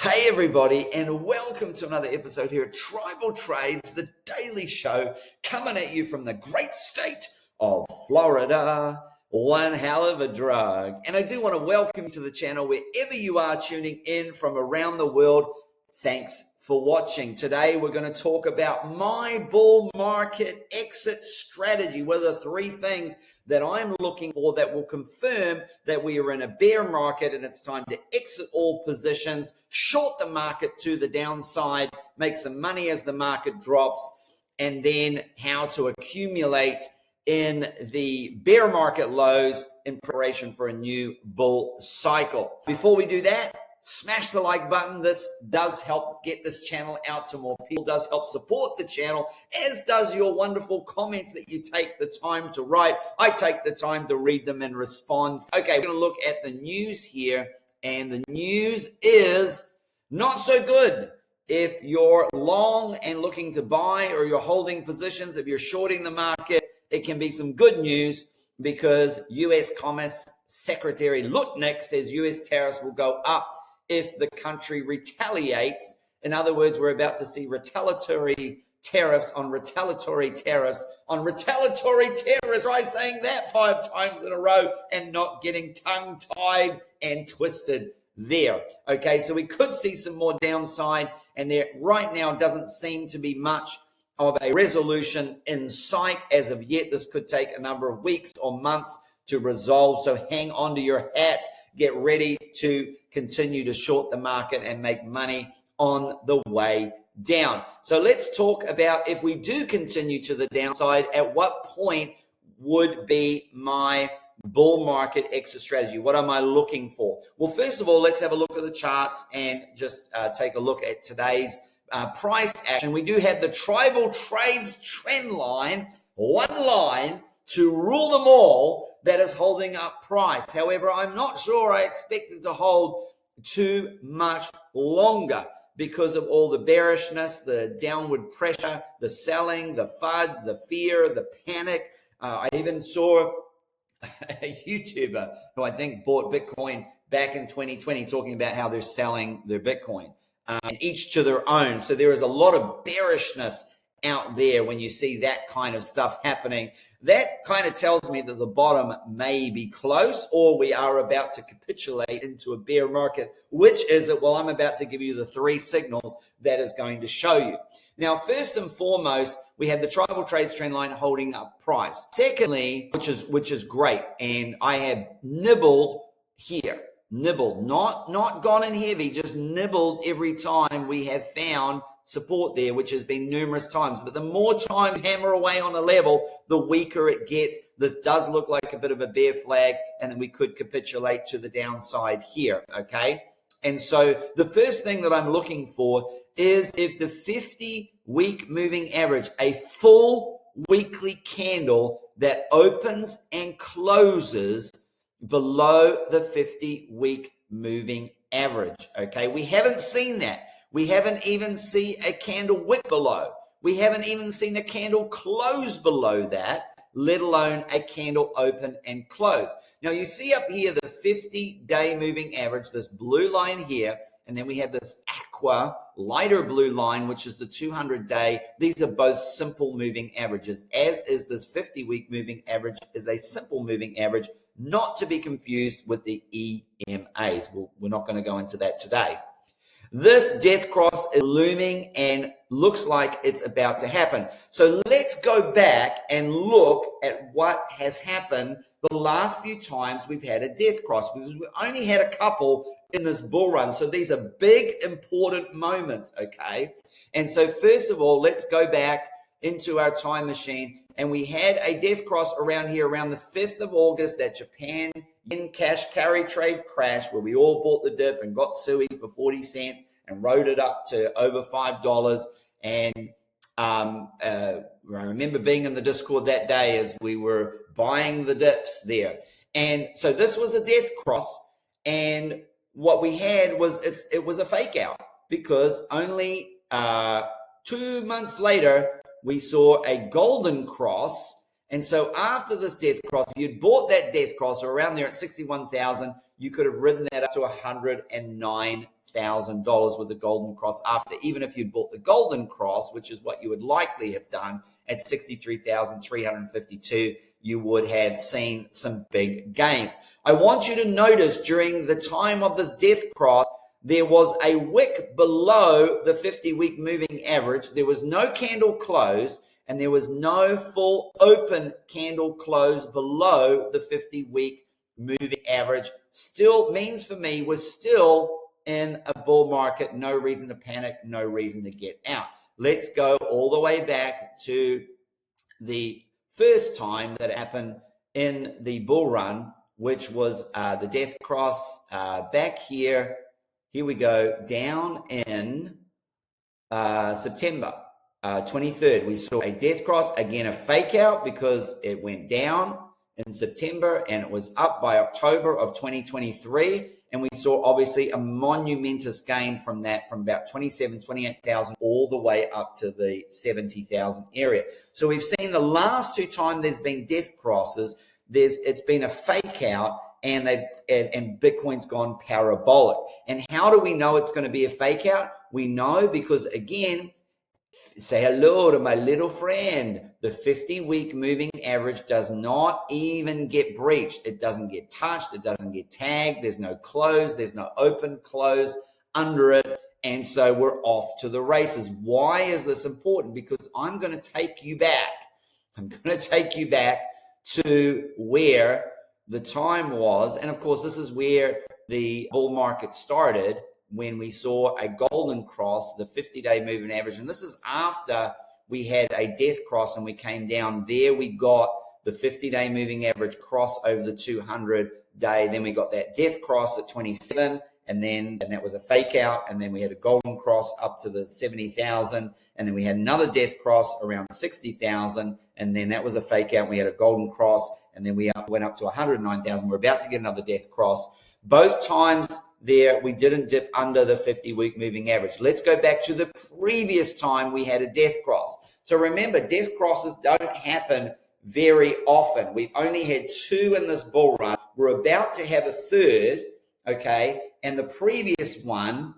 Hey everybody, and welcome to another episode here at Tribal Trades, the daily show coming at you from the great state of Florida. One hell of a drug. And I do want to welcome you to the channel wherever you are tuning in from around the world. Thanks for watching. Today we're going to talk about my bull market exit strategy. What are the three things that I'm looking for that will confirm that we are in a bear market and it's time to exit all positions, short the market to the downside, make some money as the market drops, and then how to accumulate in the bear market lows in preparation for a new bull cycle. Before we do that, smash the like button. This does help get this channel out to more people, does help support the channel, as does your wonderful comments that you take the time to write. I take the time to read them and respond. Okay, we're going to look at the news here, and the news is not so good. If you're long and looking to buy, or you're holding positions, if you're shorting the market, it can be some good news because U.S. Commerce Secretary Lutnick says U.S. tariffs will go up if the country retaliates. In other words, we're about to see retaliatory tariffs on retaliatory tariffs on retaliatory tariffs. Try saying that 5 times in a row and not getting tongue-tied and twisted there. Okay, so we could see some more downside, and there right now doesn't seem to be much of a resolution in sight as of yet. This could take a number of weeks or months to resolve, so hang on to your hats. Get ready to continue to short the market and make money on the way down. So let's talk about, if we do continue to the downside, at what point would be my bull market exit strategy? What am I looking for? Well, first of all, let's have a look at the charts and just take a look at today's price action. We do have the Tribal Trades trend line, one line to rule them all, that is holding up price. However, I'm not sure I expect it to hold too much longer because of all the bearishness, the downward pressure, the selling, the FUD, the fear, the panic. I even saw a YouTuber who I think bought Bitcoin back in 2020 talking about how they're selling their Bitcoin, and each to their own. So there is a lot of bearishness out there when you see that kind of stuff happening. That kind of tells me that the bottom may be close, or we are about to capitulate into a bear market. Which is it? Well, I'm about to give you the 3 signals that is going to show you. Now, first and foremost, we have the Tribal Trades trend line holding up price. Secondly, which is great, and I have nibbled here. Nibbled, not gone in heavy, just nibbled every time we have found support there, which has been numerous times. But the more time you hammer away on a level, the weaker it gets. This does look like a bit of a bear flag, and then we could capitulate to the downside here, okay? And so the first thing that I'm looking for is if the 50-week moving average, a full weekly candle that opens and closes below the 50-week moving average, okay? We haven't seen that. We haven't even seen a candle wick below. We haven't even seen a candle close below that, let alone a candle open and close. Now you see up here the 50-day moving average, this blue line here, and then we have this aqua lighter blue line, which is the 200-day. These are both simple moving averages, as is this 50-week moving average is a simple moving average, not to be confused with the EMAs. We're not going to go into that today. This death cross is looming and looks like it's about to happen. So let's go back and look at what has happened the last few times we've had a death cross, because we only had a couple in this bull run. So these are big, important moments, okay? And so first of all, let's go back into our time machine. And we had a death cross around here, around the 5th of August, that Japan yen cash carry trade crash, where we all bought the dip and got SUI for 40 cents and rode it up to over $5. And I remember being in the Discord that day as we were buying the dips there. And so this was a death cross. And what we had was, it was a fake out, because only 2 months later, we saw a golden cross. And so after this death cross, if you'd bought that death cross or around there at 61,000, you could have ridden that up to 109,000. $70,000 with the golden cross after, even if you'd bought the golden cross, which is what you would likely have done at 63,352, you would have seen some big gains. I want you to notice during the time of this death cross, there was a wick below the 50-week moving average. There was no candle close, and there was no full open candle close below the 50-week moving average. Still means for me we're still in a bull market. No reason to panic, no reason to get out. Let's go all the way back to the first time that happened in the bull run, which was the death cross back here. Here we go, down in September 23rd. We saw a death cross, again a fake out because it went down in September and it was up by October of 2023. And we saw obviously a monumentous gain from that, from about 27, 28,000 all the way up to the 70,000 area. So we've seen the last two times there's been death crosses, it's been a fake out, and Bitcoin's gone parabolic. And how do we know it's going to be a fake out? We know because, again, say hello to my little friend. The 50-week moving average does not even get breached. It doesn't get touched. It doesn't get tagged. There's no close. There's no open close under it. And so we're off to the races. Why is this important? Because I'm going to take you back. I'm going to take you back to where the time was. And of course, this is where the bull market started, when we saw a golden cross, the 50-day moving average. And this is after we had a death cross and we came down. There we got the 50-day moving average cross over the 200-day. Then we got that death cross at 27, and that was a fake out. And then we had a golden cross up to the 70,000. And then we had another death cross around 60,000. And then that was a fake out. We had a golden cross, and then we went up to 109,000. We're about to get another death cross. Both times there, we didn't dip under the 50-week moving average. Let's go back to the previous time we had a death cross. So remember, death crosses don't happen very often. We've only had two in this bull run. We're about to have a third, okay? And the previous one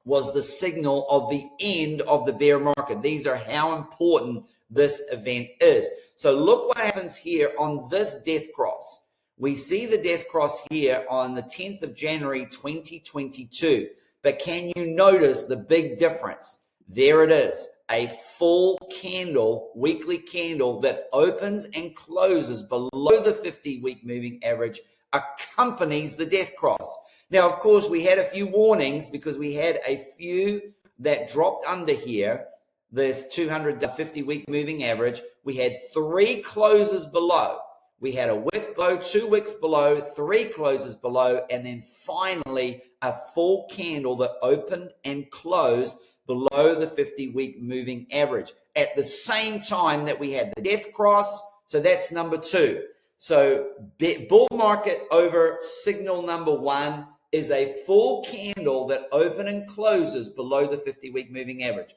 was the signal of the end of the bear market. These are how important this event is. So look what happens here on this death cross. We see the death cross here on the 10th of January, 2022. But can you notice the big difference? There it is, a full candle, weekly candle that opens and closes below the 50-week moving average, accompanies the death cross. Now, of course, we had a few warnings because we had a few that dropped under here, this 250-week moving average. We had three closes below. We had a wick below, 2 wicks below, 3 closes below, and then finally a full candle that opened and closed below the 50-week moving average at the same time that we had the death cross. So that's number 2. So bull market over signal number 1 is a full candle that opens and closes below the 50-week moving average.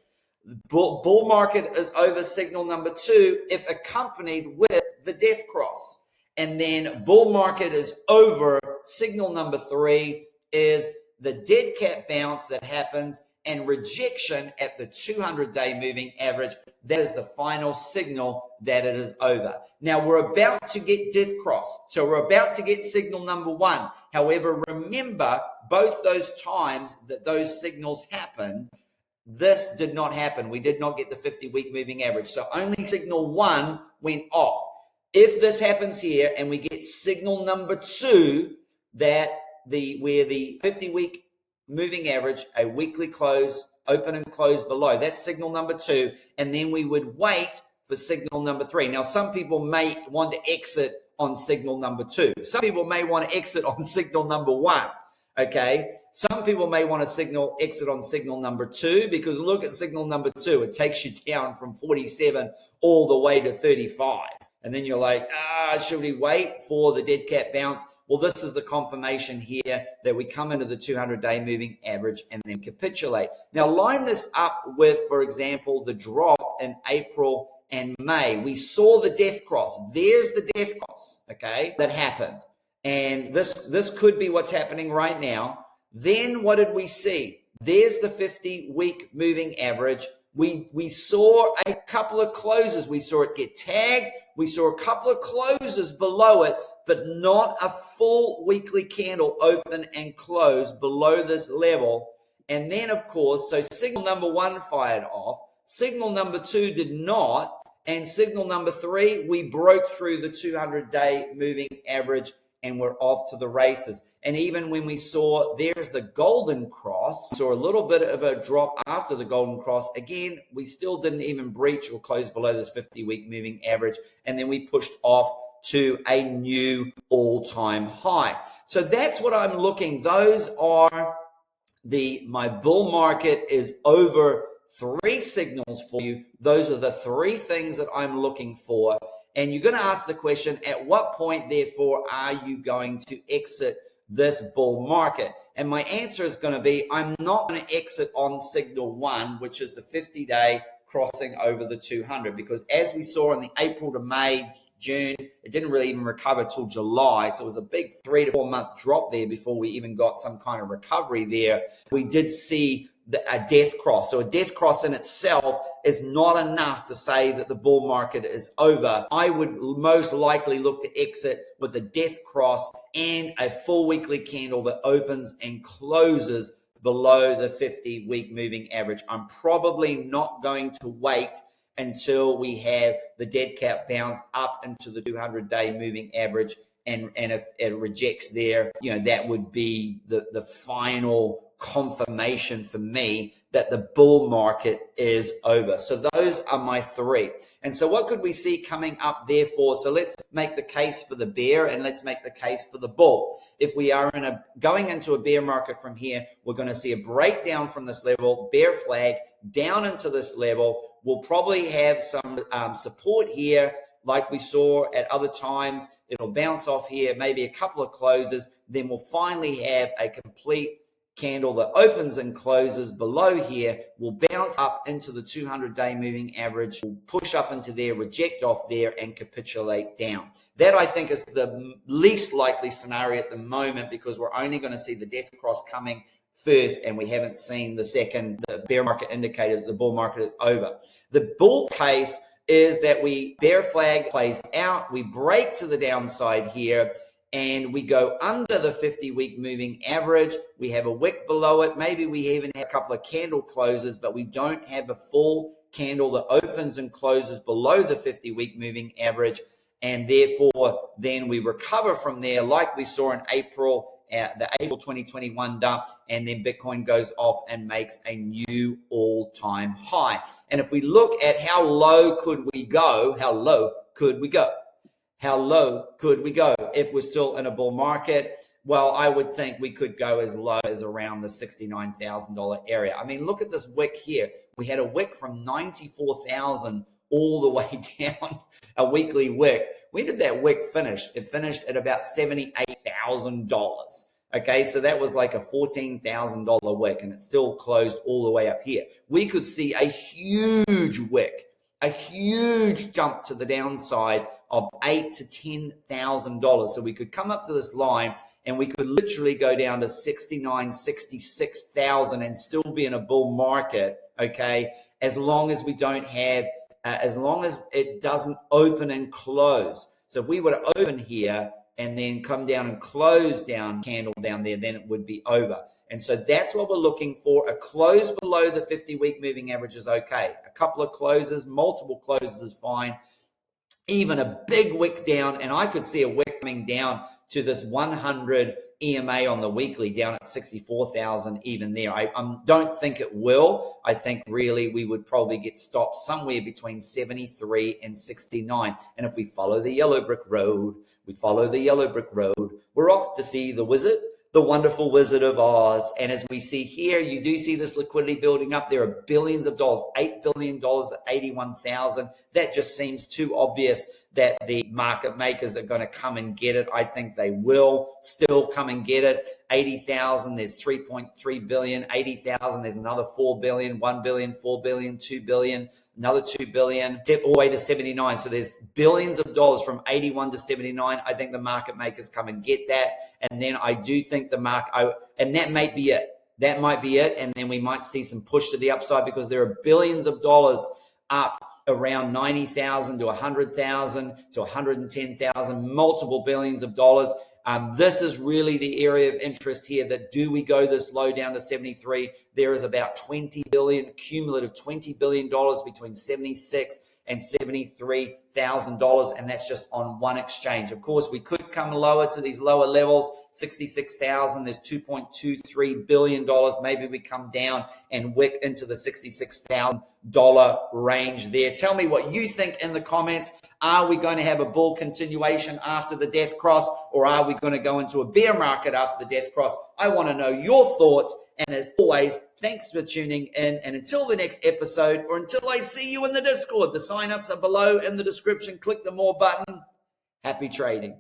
Bull market is over signal number 2 if accompanied with the death cross. And then bull market is over signal number 3 is the dead cat bounce that happens and rejection at the 200-day moving average. That is the final signal that it is over. Now we're about to get death cross. So we're about to get signal number 1. However, remember both those times that those signals happen, this did not happen. We did not get the 50-week moving average. So only signal 1 went off. If this happens here and we get signal number 2, that where the 50-week moving average, a weekly close, open and close below, that's signal number 2, and then we would wait for signal number 3. Now, some people may want to exit on signal number 2. Some people may want to exit on signal number 1. Okay, some people may want to exit on signal number 2 because look at signal number 2. It takes you down from 47 all the way to 35. And then you're like, should we wait for the dead cat bounce? Well, this is the confirmation here that we come into the 200-day moving average and then capitulate. Now, line this up with, for example, the drop in April and May. We saw the death cross. There's the death cross, okay, that happened. And this could be what's happening right now. Then what did we see? There's the 50-week moving average. We saw a couple of closes. We saw it get tagged. We saw a couple of closes below it, but not a full weekly candle open and close below this level. And then, of course, so signal number one fired off. Signal number two did not. And signal number three, we broke through the 200-day moving average and we're off to the races. And even when we saw there's the golden cross, saw a little bit of a drop after the golden cross. Again, we still didn't even breach or close below this 50-week moving average. And then we pushed off to a new all-time high. So that's what I'm looking. Those are my bull market is over three signals for you. Those are the three things that I'm looking for. And you're going to ask the question, at what point, therefore, are you going to exit this bull market? And my answer is going to be, I'm not going to exit on signal one, which is the 50-day crossing over the 200, because as we saw in the April to May, June, it didn't really even recover till July. So it was a big 3 to 4 month drop there before we even got some kind of recovery there. We did see a death cross. So a death cross in itself is not enough to say that the bull market is over. I would most likely look to exit with a death cross and a full weekly candle that opens and closes below the 50-week moving average. I'm probably not going to wait until we have the dead cat bounce up into the 200-day moving average. And if it rejects there, that would be the final confirmation for me that the bull market is over. So those are my three. And so what could we see coming up therefore? So let's make the case for the bear and let's make the case for the bull. If we are going into a bear market from here, we're going to see a breakdown from this level, bear flag, down into this level. We'll probably have some support here like we saw at other times. It'll bounce off here, maybe a couple of closes. Then we'll finally have a complete candle that opens and closes below here, will bounce up into the 200-day moving average, will push up into there, reject off there, and capitulate down. That, I think, is the least likely scenario at the moment, because we're only going to see the death cross coming first, and we haven't seen the bear market indicator that the bull market is over. The bull case is that bear flag plays out, we break to the downside here, and we go under the 50-week moving average. We have a wick below it. Maybe we even have a couple of candle closes, but we don't have a full candle that opens and closes below the 50-week moving average. And therefore, then we recover from there like we saw in April, the April 2021 dump, and then Bitcoin goes off and makes a new all-time high. And if we look at how low could we go, how low could we go if we're still in a bull market? Well, I would think we could go as low as around the $69,000 area. I mean, look at this wick here. We had a wick from 94,000 all the way down, a weekly wick. When did that wick finish? It finished at about $78,000. Okay, so that was like a $14,000 wick, and it still closed all the way up here. We could see a huge wick, a huge jump to the downside of $8,000 to $10,000. So we could come up to this line and we could literally go down to 69, 66,000 and still be in a bull market, okay, as long as we don't have, as long as it doesn't open and close. So if we were to open here and then come down and close down, candle down there, then it would be over. And so that's what we're looking for. A close below the 50-week moving average is okay. A couple of closes, multiple closes is fine. Even a big wick down, and I could see a wick coming down to this 100 EMA on the weekly, down at 64,000 even there. I don't think it will. I think really we would probably get stopped somewhere between 73 and 69. And if we follow the yellow brick road, we're off to see the wizard, the wonderful Wizard of Oz. And as we see here, you do see this liquidity building up. There are billions of dollars, $8 billion at 81,000. That just seems too obvious that the market makers are going to come and get it. I think they will still come and get it. 80,000, there's 3.3 billion. 80,000, there's another 4 billion, 1 billion, 4 billion, 2 billion, another 2 billion, all the way to 79. So there's billions of dollars from 81 to 79. I think the market makers come and get that. And then I do think the market, and that may be it. that might be it. And then we might see some push to the upside because there are billions of dollars up around 90,000 to 100,000 to 110,000, multiple billions of dollars. This is really the area of interest here, that do we go this low down to 73? There is about 20 billion, cumulative $20 billion between 76 and $73,000, and that's just on one exchange. Of course, we could come lower to these lower levels, 66,000. There's $2.23 billion. Maybe we come down and wick into the $66,000 range there. Tell me what you think in the comments. Are we going to have a bull continuation after the death cross, or are we going to go into a bear market after the death cross? I want to know your thoughts. And as always, thanks for tuning in. And until the next episode, or until I see you in the Discord, the signups are below in the description. Click the more button. Happy trading.